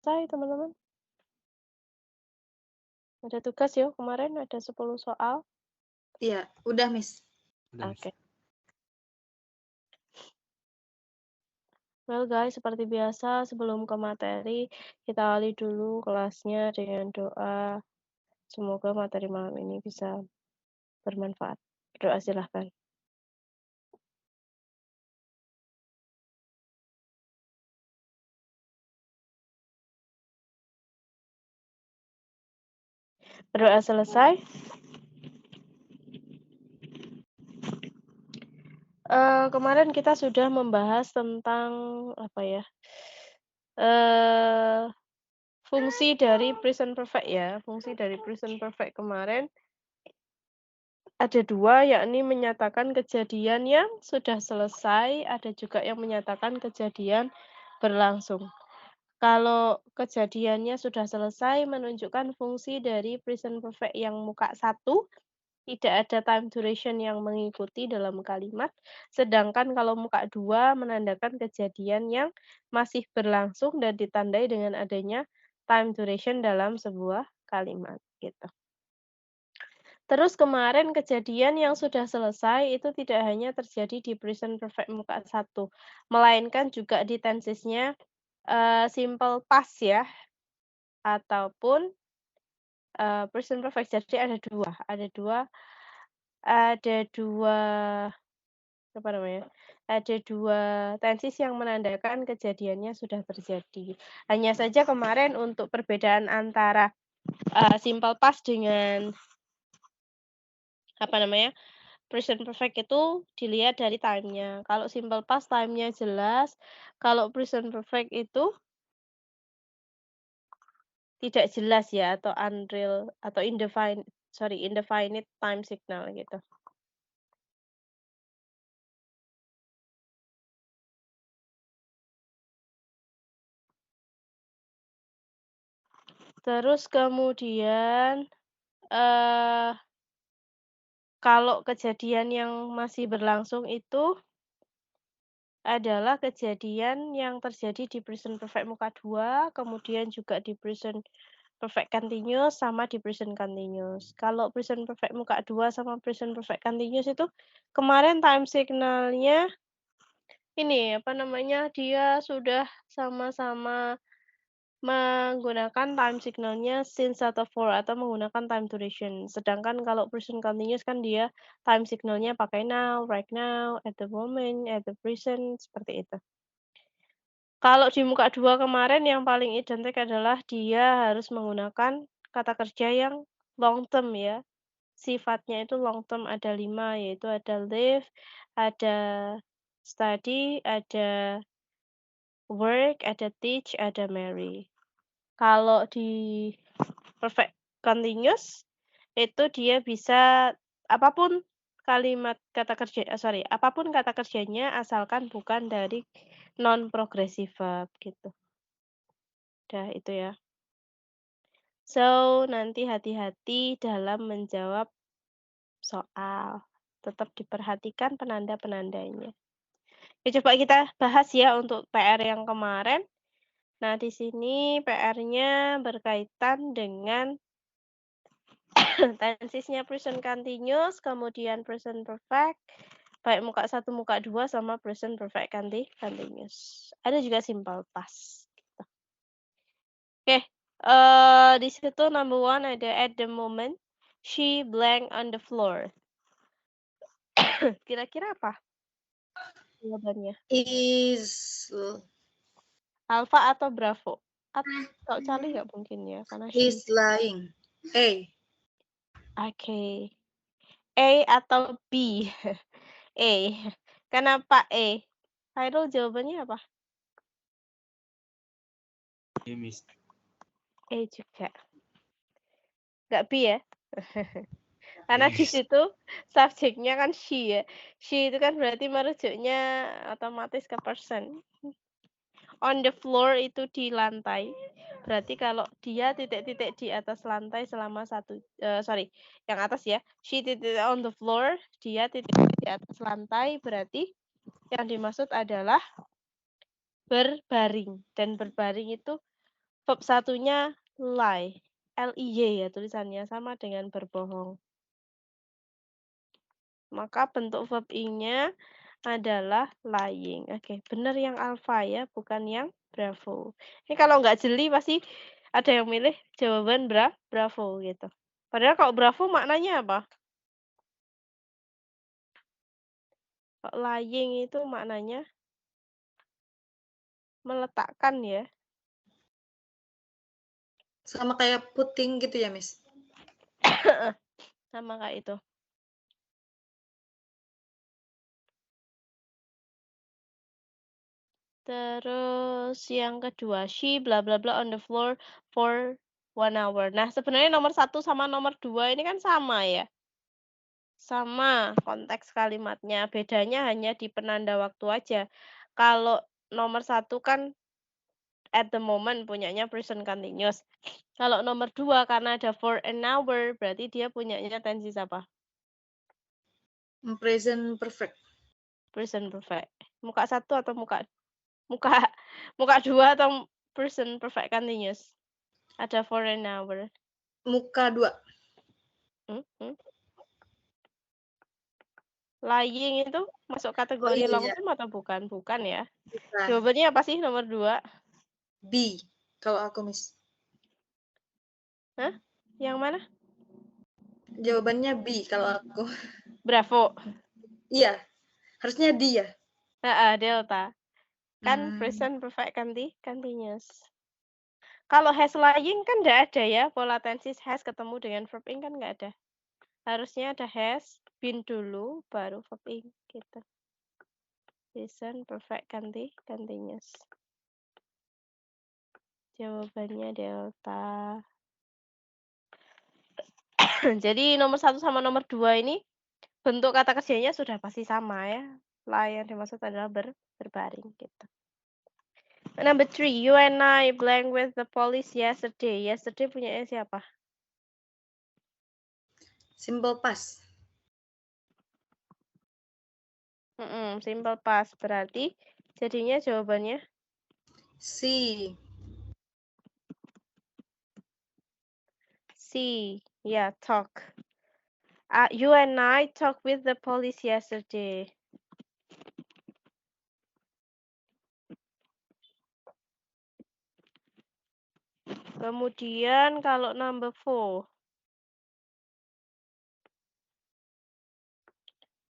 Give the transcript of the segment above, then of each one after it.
selesai, teman-teman? Ada tugas ya, kemarin ada 10 soal. Iya, udah, Miss. Udah, Miss. Oke. Well guys, seperti biasa sebelum ke materi, kita awali dulu kelasnya dengan doa. Semoga materi malam ini bisa bermanfaat. Doa silahkan. Berdoa selesai. Kemarin kita sudah membahas tentang apa ya? Fungsi dari present perfect ya. Fungsi dari present perfect kemarin ada 2, yakni menyatakan kejadian yang sudah selesai, ada juga yang menyatakan kejadian berlangsung. Kalau kejadiannya sudah selesai menunjukkan fungsi dari present perfect yang muka 1, tidak ada time duration yang mengikuti dalam kalimat, sedangkan kalau muka 2 menandakan kejadian yang masih berlangsung dan ditandai dengan adanya time duration dalam sebuah kalimat, gitu. Terus kemarin kejadian yang sudah selesai itu tidak hanya terjadi di present perfect muka 1, melainkan juga di tensesnya, simple past ya, ataupun, present perfect. Jadi ada 2 apa namanya, ada 2 tenses yang menandakan kejadiannya sudah terjadi. Hanya saja kemarin untuk perbedaan antara, simple past dengan apa namanya, present perfect itu dilihat dari time-nya. Kalau simple past time-nya jelas, kalau present perfect itu tidak jelas ya atau unreal atau indefinite time signal gitu. Terus kemudian, kalau kejadian yang masih berlangsung itu adalah kejadian yang terjadi di present perfect muka 2, kemudian juga di present perfect continuous, sama di present continuous. Kalau present perfect muka 2 sama present perfect continuous itu kemarin time signal-nya ini, apa namanya, dia sudah sama-sama menggunakan time signal-nya since atau for atau menggunakan time duration. Sedangkan kalau present continuous kan dia time signal-nya pakai now, right now, at the moment, at the present, seperti itu. Kalau di muka 2 kemarin yang paling identik adalah dia harus menggunakan kata kerja yang long term ya. Sifatnya itu long term ada 5, yaitu ada live, ada study, ada work, ada teach, ada marry. Kalau di perfect continuous itu dia bisa apapun apapun kata kerjanya asalkan bukan dari non progressive verb gitu. Udah itu ya. So, nanti hati-hati dalam menjawab soal. Tetap diperhatikan penanda-penandanya. Oke, coba kita bahas ya untuk PR yang kemarin. Nah, di sini PR-nya berkaitan dengan tensesnya present continuous, kemudian present perfect, baik muka 1, muka 2, sama present perfect continuous. Ada juga simple past. Gitu. Oke, di situ number 1 ada at the moment, she blank on the floor. Kira-kira apa jawabannya? Is Alpha atau Bravo? Atau Charlie nggak mungkin ya, karena she. is lying. A. Oke. A atau B? A. Kenapa A? Khairul jawabannya apa? Iya, Miss. A juga. Nggak B ya? Karena di situ subjeknya kan she ya. She itu kan berarti merujuknya otomatis ke person. On the floor itu di lantai. Berarti kalau dia titik-titik di atas lantai selama yang atas ya. She titik on the floor, dia titik di atas lantai, berarti yang dimaksud adalah berbaring. Dan berbaring itu Verb satunya lie. L-I-Y ya tulisannya, sama dengan berbohong. Maka bentuk verb ing-nya adalah lying. Oke, benar yang alpha ya, bukan yang bravo. Ini kalau nggak jeli pasti ada yang milih jawaban bravo gitu. Padahal kalau bravo maknanya apa? Kalau lying itu maknanya meletakkan ya. Sama kayak puting gitu ya, Miss? Sama kayak itu. Terus yang kedua, she bla bla bla on the floor for 1 hour. Nah, sebenarnya nomor 1 sama nomor 2 ini kan sama ya. Sama konteks kalimatnya, bedanya hanya di penanda waktu aja. Kalau nomor 1 kan at the moment punyanya present continuous. Kalau nomor 2 karena ada for an hour berarti dia punyanya tenses apa? Present perfect. Present perfect. Muka 1 atau muka muka 2 atau present perfect continuous? Ada for an hour. Muka 2. Lying itu masuk kategori iya, long iya. term atau bukan? Bukan ya. Bukan. Jawabannya apa sih nomor 2? B. Kalau aku, Miss. Hah? Yang mana? Jawabannya B kalau aku. Bravo. Iya. Harusnya D ya. Delta. Kan present perfect continuous. Kalau has lying kan nggak ada ya. Pola tenses has ketemu dengan verb ing kan nggak ada. Harusnya ada has been dulu baru verb ing gitu. Present perfect continuous. Jawabannya delta. Jadi nomor 1 sama nomor 2 ini bentuk kata kerjanya sudah pasti sama ya. Lie yang dimaksud adalah berbaring gitu. Number 3, you and I blank with the police yesterday. Yesterday punya siapa? Simple past. Simple past. Berarti jadinya jawabannya C. C. Ya, talk. You and I talk with the police yesterday. Kemudian kalau number 4.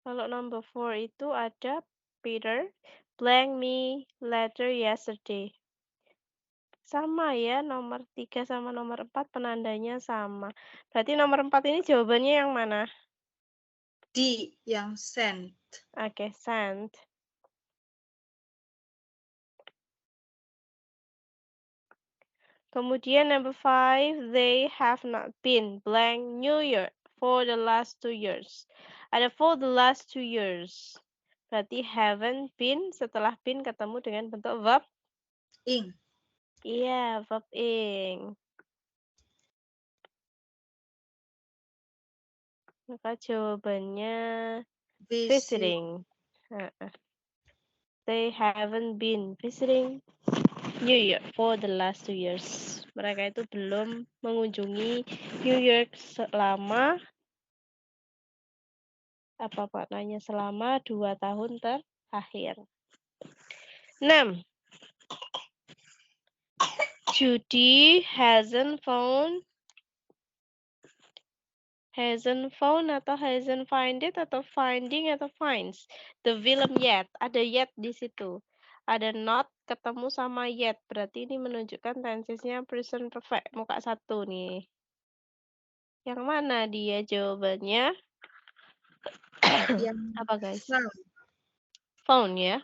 Kalau number 4 itu ada Peter blank me letter yesterday. Sama ya, nomor 3 sama nomor 4 penandanya sama. Berarti nomor 4 ini jawabannya yang mana? D. Yang sent. Oke, sent. Kemudian number 5, they have not been blank New York for the last 2 years. Ada for the last 2 years. Berarti haven't been, setelah been ketemu dengan bentuk verb Ing. Iya, verb ing. Maka jawabannya visiting. They haven't been visiting New York for the last 2 years. Mereka itu belum mengunjungi New York selama apa maknanya selama 2 tahun terakhir. 6. Judy hasn't found atau hasn't find it atau finding atau finds the film yet. Ada yet di situ. Ada not ketemu sama yet. Berarti ini menunjukkan tensesnya present perfect. Muka 1 nih. Yang mana dia jawabannya? Yang Apa guys? found. Found ya.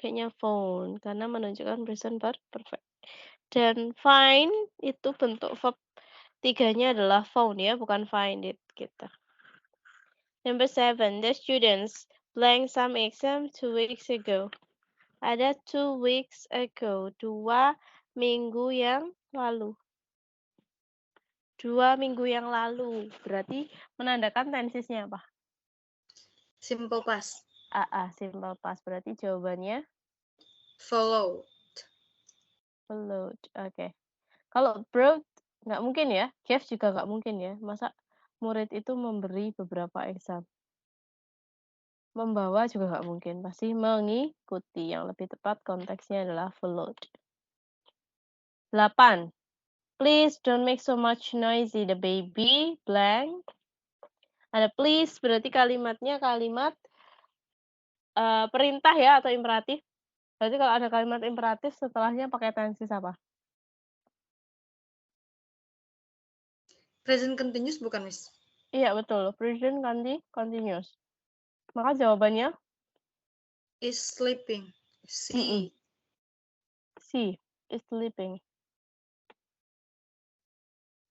Kayaknya found karena menunjukkan present perfect. Dan find itu bentuk verb 3-nya adalah found ya, bukan find it gitu. Number 7, the students blank some exam 2 weeks ago. Ada 2 weeks ago, 2 minggu yang lalu. 2 minggu yang lalu, berarti menandakan tensesnya apa? Simple past. Simple past, berarti jawabannya Followed. Followed. Oke. Kalau brought nggak mungkin ya, gave juga nggak mungkin ya. Masa murid itu memberi beberapa exam. Membawa juga nggak mungkin, pasti mengikuti. Yang lebih tepat konteksnya adalah followed. 8. Please don't make so much noisy the baby blank. Ada please berarti kalimatnya kalimat perintah ya atau imperatif. Berarti kalau ada kalimat imperatif setelahnya pakai tenses apa? Present continuous bukan, Miss? Iya betul, present continuous. Maka jawabannya Is sleeping. mm-mm. She. She is sleeping.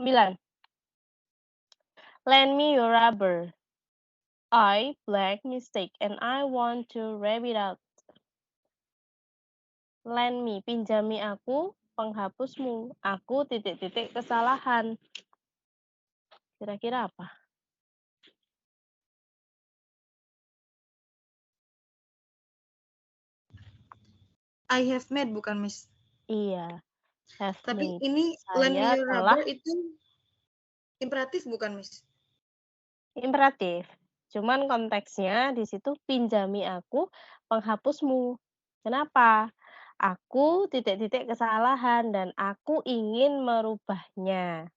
9. Lend me your rubber. I blank mistake and I want to rub it out. Lend me, pinjami aku, penghapusmu. Aku titik-titik kesalahan. Kira-kira apa? I have made bukan, Miss? Iya, have Tapi made. ini lend me Saya your telah rubber itu imperatif bukan, Miss? imperatif. Cuman konteksnya di situ pinjami aku, penghapusmu. Kenapa? Aku titik-titik kesalahan dan aku ingin merubahnya.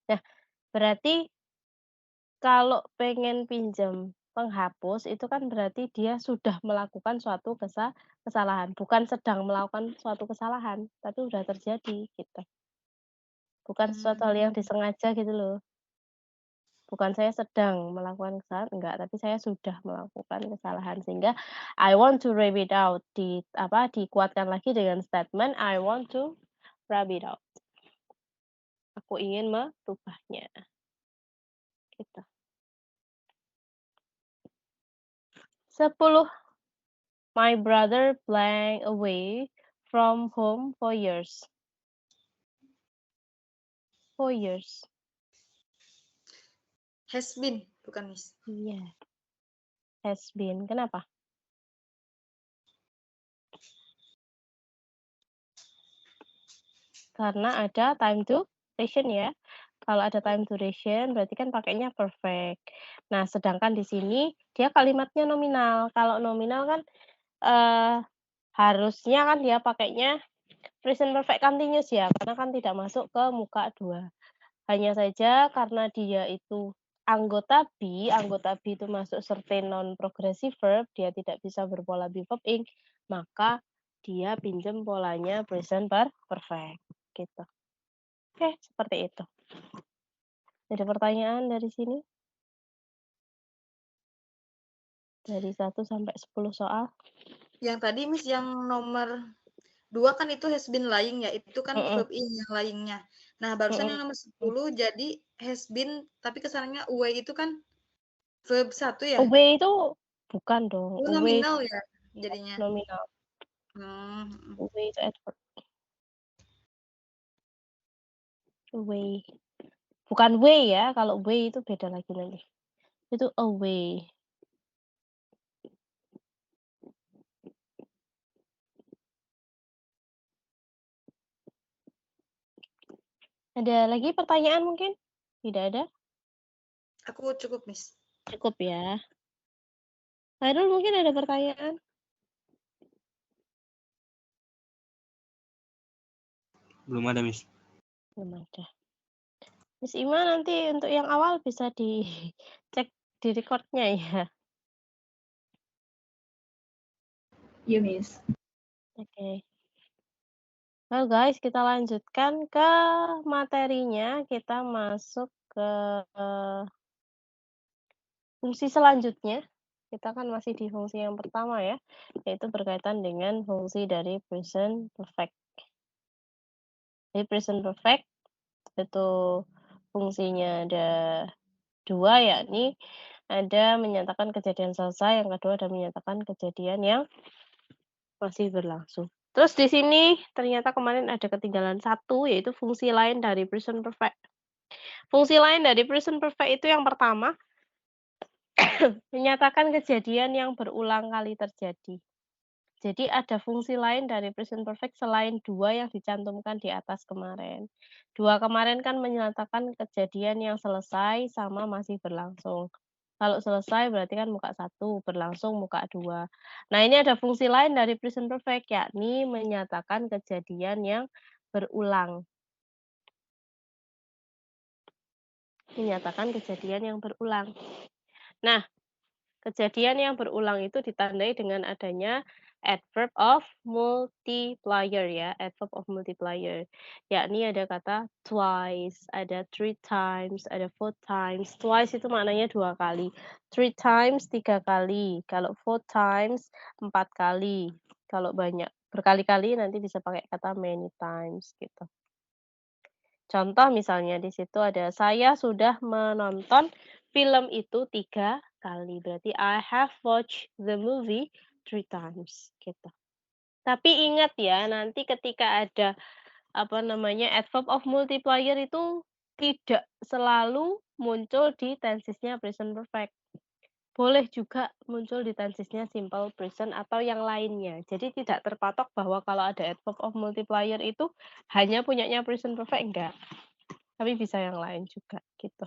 Nah, berarti kalau pengen pinjam penghapus itu kan berarti dia sudah melakukan suatu kesalahan, bukan sedang melakukan suatu kesalahan, tapi udah terjadi gitu. Bukan sesuatu hal yang disengaja gitu loh. Bukan saya sedang melakukan kesalahan, enggak, tapi saya sudah melakukan kesalahan sehingga I want to rub it out dikuatkan lagi dengan statement I want to rub it out. Aku ingin merubahnya. Gitu. 10. My brother blank away from home for years. 4 years. Has been bukan, Miss? Iya. Has been. Kenapa? Karena ada time duration ya. Kalau ada time duration berarti kan pakainya perfect. Nah, sedangkan di sini dia kalimatnya nominal. Kalau nominal kan harusnya kan dia pakainya present perfect continuous ya, karena kan tidak masuk ke muka 2. Hanya saja karena dia itu anggota be itu masuk certain non-progressive verb, dia tidak bisa berpola be verb ing, maka dia pinjam polanya present perfect, gitu. Oke, seperti itu. Ada pertanyaan dari sini? Dari 1 sampai 10 soal. Yang tadi, Miss, yang nomor 2 kan itu has been lying ya, itu kan verb ing yang lying-nya. Nah, barusan yang nomor 10 jadi has been, tapi kesannya away itu kan verb 1 ya? Away itu bukan dong, Oh, away nominal ya jadinya? nominal. Away itu adverb. Away. Bukan way ya, kalau way itu beda lagi nanti. Itu away. Ada lagi pertanyaan mungkin? Tidak ada? Aku cukup, Miss. Cukup ya. Hairul mungkin ada pertanyaan? Belum ada, Miss. Belum ada. Miss Ima nanti untuk yang awal bisa dicek di record-nya ya. Iya, Miss. Oke. Nah guys, kita lanjutkan ke materinya. Kita masuk ke fungsi selanjutnya. Kita kan masih di fungsi yang pertama ya, yaitu berkaitan dengan fungsi dari present perfect. Jadi present perfect itu fungsinya ada 2, yakni ada menyatakan kejadian selesai, yang kedua ada menyatakan kejadian yang masih berlangsung. Terus di sini ternyata kemarin ada ketinggalan 1, yaitu fungsi lain dari present perfect. Fungsi lain dari present perfect itu yang pertama, menyatakan kejadian yang berulang kali terjadi. Jadi ada fungsi lain dari present perfect selain 2 yang dicantumkan di atas kemarin. 2 kemarin kan menyatakan kejadian yang selesai sama masih berlangsung. Kalau selesai berarti kan muka 1, berlangsung muka 2. Nah, ini ada fungsi lain dari present perfect, yakni menyatakan kejadian yang berulang. Menyatakan kejadian yang berulang. Nah, kejadian yang berulang itu ditandai dengan adanya adverb of multiplier ya, adverb of multiplier. Yakni ada kata twice, ada 3 times, ada 4 times. Twice itu maknanya 2 kali. 3 times 3 kali. Kalau 4 times 4 kali. Kalau banyak berkali-kali nanti bisa pakai kata many times gitu. Contoh misalnya di situ ada, saya sudah menonton film itu 3 kali. Berarti I have watched the movie 3 times, gitu. Tapi ingat ya, nanti ketika ada, adverb of multiplier itu tidak selalu muncul di tensesnya present perfect. Boleh juga muncul di tensesnya simple present atau yang lainnya. Jadi tidak terpatok bahwa kalau ada adverb of multiplier itu hanya punyanya present perfect, enggak. Tapi bisa yang lain juga, gitu.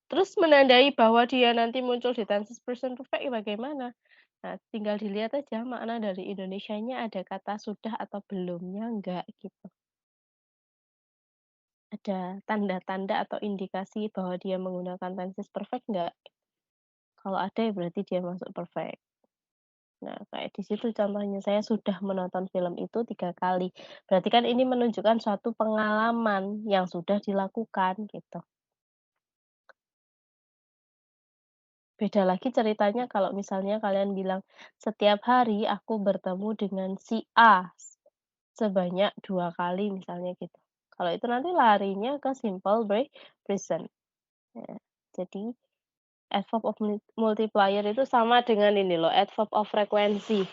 Terus menandai bahwa dia nanti muncul di tenses present perfect bagaimana? Nah, tinggal dilihat aja makna dari Indonesianya ada kata sudah atau belumnya enggak, gitu. Ada tanda-tanda atau indikasi bahwa dia menggunakan tenses perfect enggak? Kalau ada ya berarti dia masuk perfect. Nah, kayak di situ contohnya, saya sudah menonton film itu 3 kali. Berarti kan ini menunjukkan suatu pengalaman yang sudah dilakukan, gitu. Beda lagi ceritanya kalau misalnya kalian bilang, "Setiap hari aku bertemu dengan si A sebanyak 2 kali," misalnya gitu. Kalau itu nanti larinya ke simple present. Ya, jadi adverb of multiplier itu sama dengan ini loh, adverb of frekuensi.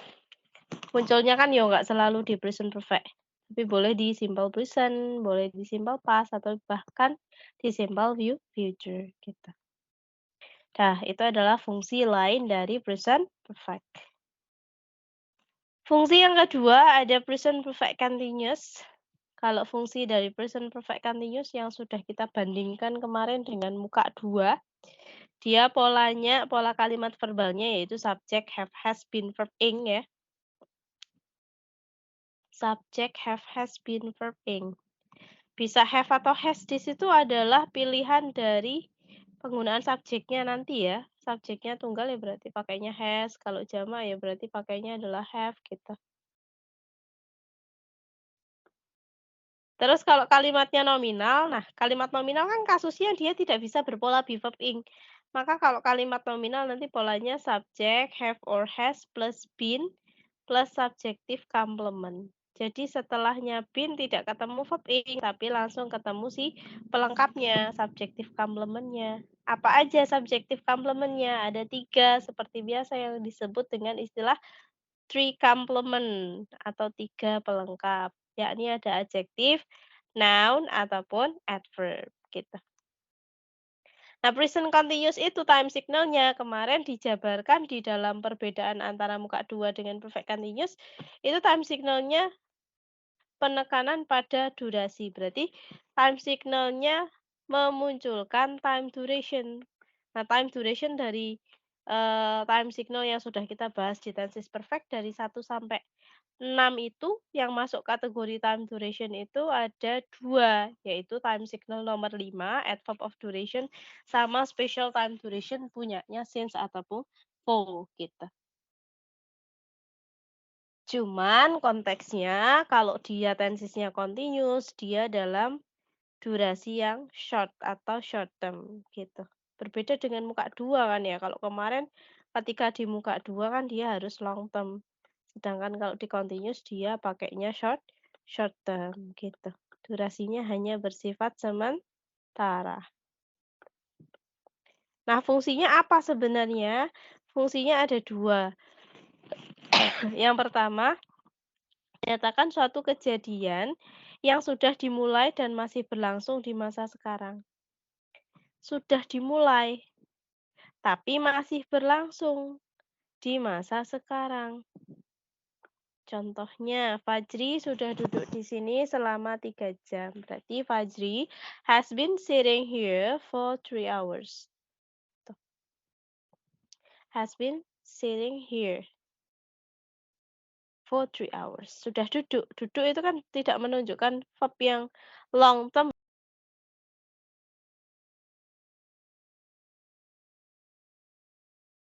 Munculnya kan ya nggak selalu di present perfect, tapi boleh di simple present, boleh di simple past, atau bahkan di simple future, gitu. Nah, itu adalah fungsi lain dari present perfect. Fungsi yang kedua ada present perfect continuous. Kalau fungsi dari present perfect continuous yang sudah kita bandingkan kemarin dengan muka 2, dia pola kalimat verbalnya yaitu subject, have, has, been, verb, ing ya. Subject, have, has, been, verb, ing. Bisa have atau has di situ adalah pilihan dari penggunaan subjeknya nanti ya. Subjeknya tunggal ya berarti pakainya has, kalau jamak ya berarti pakainya adalah have gitu. Terus kalau kalimatnya nominal, nah kalimat nominal kan kasusnya dia tidak bisa berpola be, verb, ing. Maka kalau kalimat nominal nanti polanya subject, have or has plus been plus subjective complement. Jadi setelahnya been tidak ketemu verb ing, tapi langsung ketemu si pelengkapnya, subjective complement-nya. Apa aja subjective complement-nya? Ada 3, seperti biasa yang disebut dengan istilah 3 complement atau 3 pelengkap, yakni ada adjektif, noun, ataupun adverb, gitu. Nah, present continuous itu time signal-nya kemarin dijabarkan di dalam perbedaan antara muka 2 dengan perfect continuous, itu time signal-nya penekanan pada durasi. Berarti time signal-nya memunculkan time duration. Nah, time duration dari time signal yang sudah kita bahas di tenses perfect dari 1 sampai 6 itu yang masuk kategori time duration itu ada 2, yaitu time signal nomor 5, adverb of duration, sama special time duration punyanya since ataupun for gitu. Cuman konteksnya kalau dia tensesnya continuous, dia dalam durasi yang short atau short term gitu. Berbeda dengan muka 2 kan ya, kalau kemarin ketika di muka 2 kan dia harus long term. Sedangkan kalau di continuous dia pakainya short term gitu. Durasinya hanya bersifat sementara. Nah, fungsinya apa sebenarnya? Fungsinya ada 2. Yang pertama, menyatakan suatu kejadian yang sudah dimulai dan masih berlangsung di masa sekarang. Sudah dimulai, tapi masih berlangsung. di masa sekarang. Contohnya, Fajri sudah duduk di sini selama 3 jam. Berarti Fajri has been sitting here for 3 hours. Tuh. Has been sitting here for 3 hours. Sudah duduk. Duduk itu kan tidak menunjukkan verb yang long term